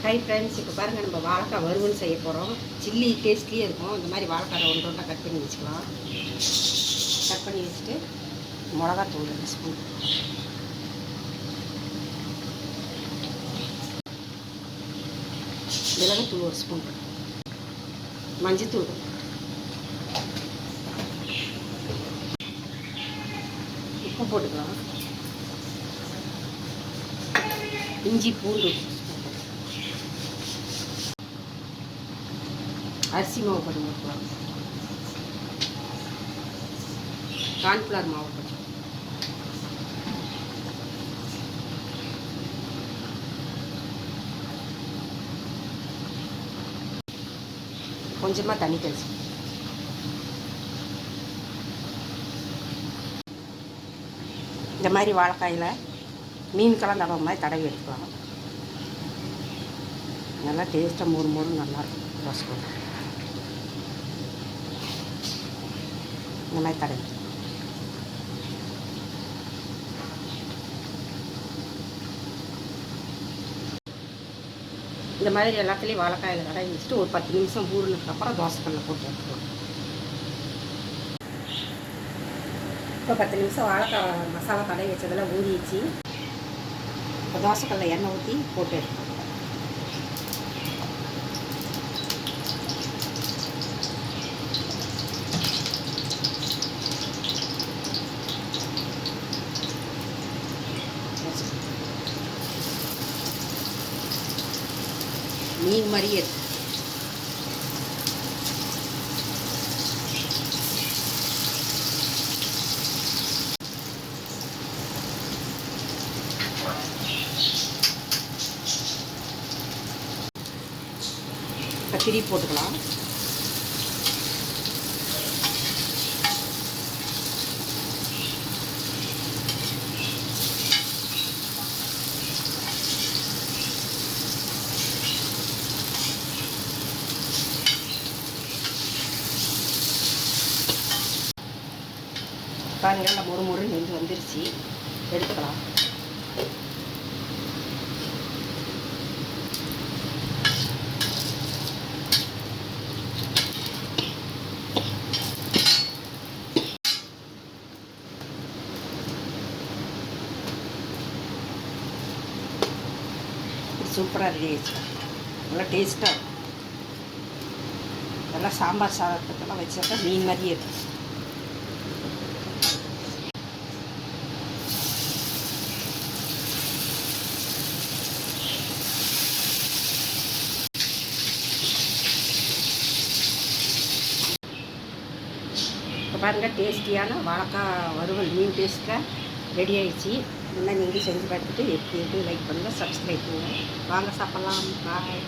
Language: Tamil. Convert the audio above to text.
ஹை ஃப்ரெண்ட்ஸ், இப்போ பாருங்கள் நம்ம வாழைக்காய் வறுவல் செய்ய போகிறோம். சில்லி டேஸ்ட்லேயே இருக்கும். இந்த மாதிரி வாழைக்காய் ஒன்று ஒன்றா கட் பண்ணி வச்சுக்கலாம். கட் பண்ணி வச்சுட்டு மிளகாத்தூள் 2 ஸ்பூன், மிளகுத்தூள் 1 ஸ்பூன், மஞ்சத்தூள், உப்பு போட்டுக்கலாம், இஞ்சி பூண்டு, அரிசி மாவு கொஞ்சம் போட்டுக்கலாம், கார்ன்ஃப்ளவர் மாவு கொஞ்சம், கொஞ்சமாக தண்ணி தெளிச்சு, இந்த மாதிரி வாழைக்காயில் மீன் கலந்து மாதிரி தடவி எடுத்துக்கலாம். நல்லா டேஸ்ட்டாக மொறு மொறு நல்லாயிருக்கும். தோசை இந்த மாதிரி தடவி இந்த மாதிரி எல்லாத்துலேயும் வாழைக்காயில் தடவி வச்சுட்டு ஒரு 10 நிமிஷம் ஊறினதுக்கப்புறம் தோசைக்கல்லில் போட்டு எடுத்துக்கலாம். இப்போ 10 நிமிஷம் வாழைக்காய் மசாலா தடவி வச்சதெல்லாம் ஊறிச்சு. இப்போ தோசைக்கல்லில் எண்ணெய் ஊற்றி போட்டு எடுத்துக்கலாம். மீன் மாதிரியே இருக்கு. கத்திரி போட்டுக்கலாம். பாருங்க, நல்லா மொறு மொறு நெஞ்சு வந்துருச்சு. எடுத்துக்கலாம். சூப்பராக ரெடி ஆயிடுச்சு. நல்லா டேஸ்ட்டாக இருக்கும். நல்லா சாம்பார் சாதத்துக்கெல்லாம் வச்சாக்கா மீன் மாதிரியே இருக்கும். இப்போ பாருங்கள், டேஸ்டியான வாழைக்காய் வறுவல் மீன் டேஸ்ட்டில் ரெடி ஆகிடுச்சு. இந்த மாதிரி நீங்களும் செஞ்சு பார்த்துட்டு எப்படி லைக் பண்ணுங்கள், சப்ஸ்கிரைப் பண்ணுங்கள். வாங்க சாப்பிட்லாம். பாய்.